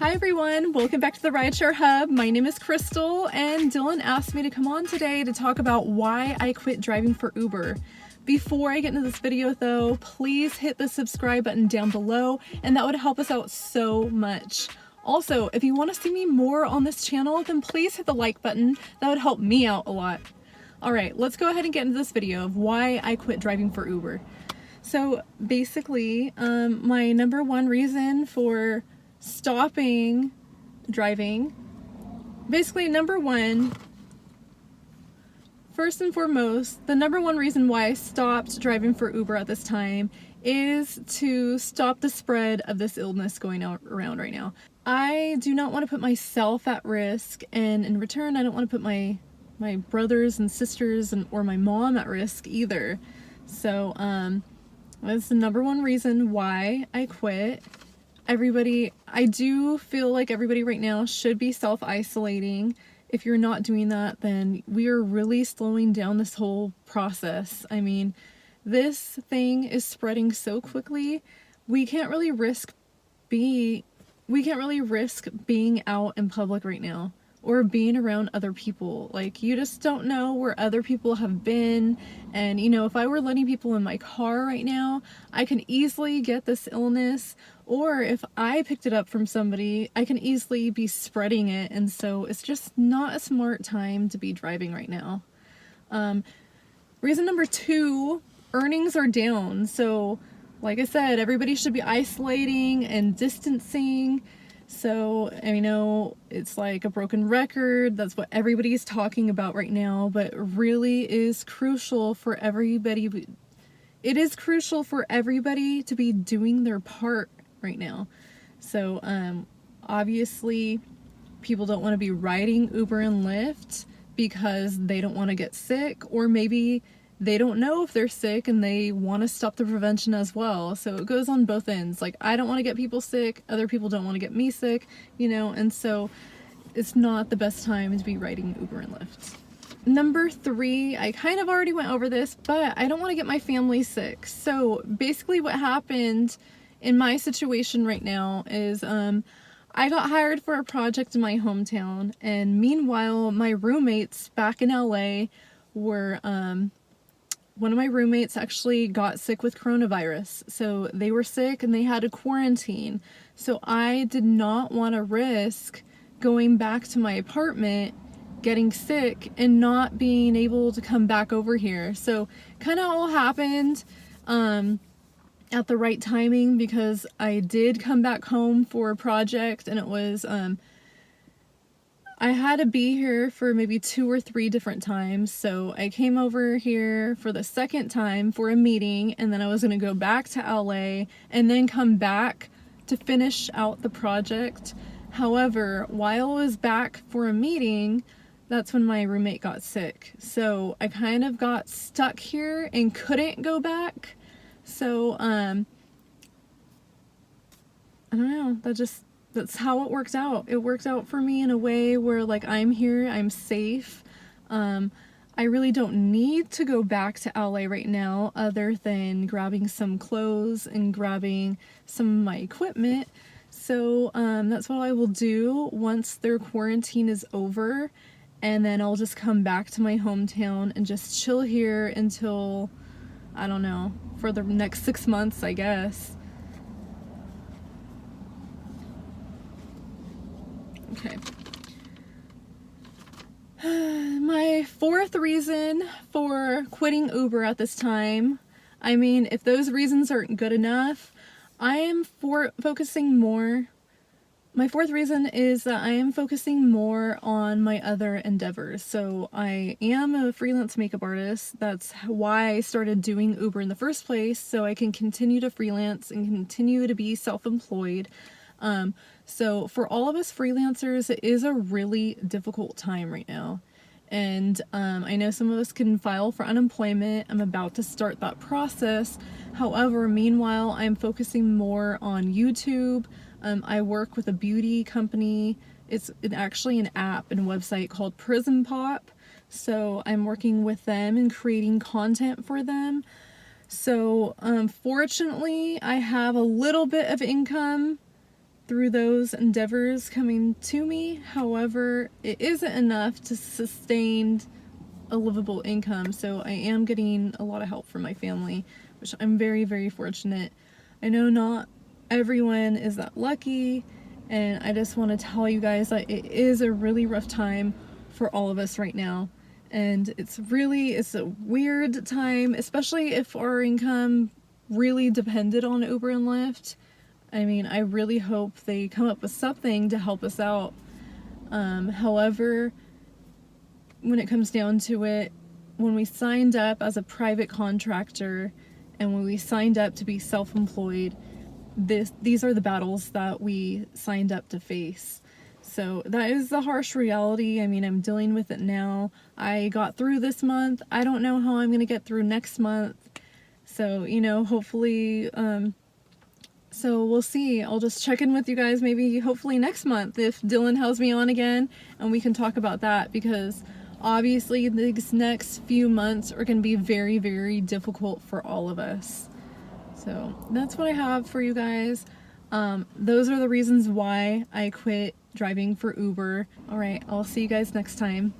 Hi everyone, welcome back to the Rideshare Hub. My name is Crystal and Dylan asked me to come on today to talk about why I quit driving for Uber. Before I get into this video though, please hit the subscribe button down below and that would help us out so much. Also, if you want to see me more on this channel, then please hit the like button. That would help me out a lot. Alright, let's go ahead and get into this video of why I quit driving for Uber. So basically, my number one reason for stopping driving, basically first and foremost, the number one reason why I stopped driving for Uber at this time is to stop the spread of this illness going around right now. I do not want to put myself at risk, and in return I don't want to put my brothers and sisters or my mom at risk either. So that's the number one reason why I quit. I do feel like everybody right now should be self-isolating. If you're not doing that, then we are really slowing down this whole process. I mean, this thing is spreading so quickly, we can't really risk being out in public right now or being around other people. Like, you just don't know where other people have been, and you know, if I were letting people in my car right now, I can easily get this illness, or if I picked it up from somebody, I can easily be spreading it, and so it's just not a smart time to be driving right now. Reason number two, earnings are down. So like I said, everybody should be isolating and distancing. So I know it's like a broken record, that's what everybody's talking about right now, but it really is crucial for everybody. It is crucial for everybody to be doing their part right now. So obviously people don't want to be riding Uber and Lyft because they don't want to get sick, or maybe they don't know if they're sick and they want to stop the prevention as well. So it goes on both ends. Like, I don't want to get people sick, other people don't want to get me sick, you know, and so it's not the best time to be riding Uber and Lyft. Number three, I kind of already went over this, but I don't want to get my family sick. So basically what happened in my situation right now is I got hired for a project in my hometown, and meanwhile my roommates back in LA were one of my roommates actually got sick with coronavirus. So they were sick and they had to quarantine. So I did not want to risk going back to my apartment, getting sick, and not being able to come back over here. So kind of all happened at the right timing, because I did come back home for a project, and it was I had to be here for maybe 2 or 3 different times. So I came over here for the second time for a meeting, and then I was going to go back to LA and then come back to finish out the project. However, while I was back for a meeting, that's when my roommate got sick. So I kind of got stuck here and couldn't go back. So I don't know, that's how it worked out. It worked out for me in a way where, like, I'm here, I'm safe. I really don't need to go back to LA right now, other than grabbing some clothes and grabbing some of my equipment. So that's what I will do once their quarantine is over, and then I'll just come back to my hometown and just chill here until, I don't know, for the next 6 months, I guess. Okay. My fourth reason for quitting Uber at this time, I mean, if those reasons aren't good enough, my fourth reason is that I am focusing more on my other endeavors. So I am a freelance makeup artist. That's why I started doing Uber in the first place, so I can continue to freelance and continue to be self-employed. So for all of us freelancers, it is a really difficult time right now. And I know some of us can file for unemployment. I'm about to start that process. However, meanwhile, I'm focusing more on YouTube. I work with a beauty company. It's actually an app and website called Prism Pop. So I'm working with them and creating content for them. So fortunately, I have a little bit of income through those endeavors coming to me. However, it isn't enough to sustain a livable income, so I am getting a lot of help from my family, which I'm very, very fortunate. I know not everyone is that lucky, and I just want to tell you guys that it is a really rough time for all of us right now. And it's a weird time, especially if our income really depended on Uber and Lyft. I mean, I really hope they come up with something to help us out. However, when it comes down to it, when we signed up as a private contractor and when we signed up to be self-employed, these are the battles that we signed up to face. So that is the harsh reality. I mean, I'm dealing with it now. I got through this month. I don't know how I'm going to get through next month. So, you know, hopefully, so we'll see. I'll just check in with you guys maybe hopefully next month if Dylan has me on again and we can talk about that, because obviously these next few months are going to be very, very difficult for all of us. So that's what I have for you guys. Those are the reasons why I quit driving for Uber. All right, I'll see you guys next time.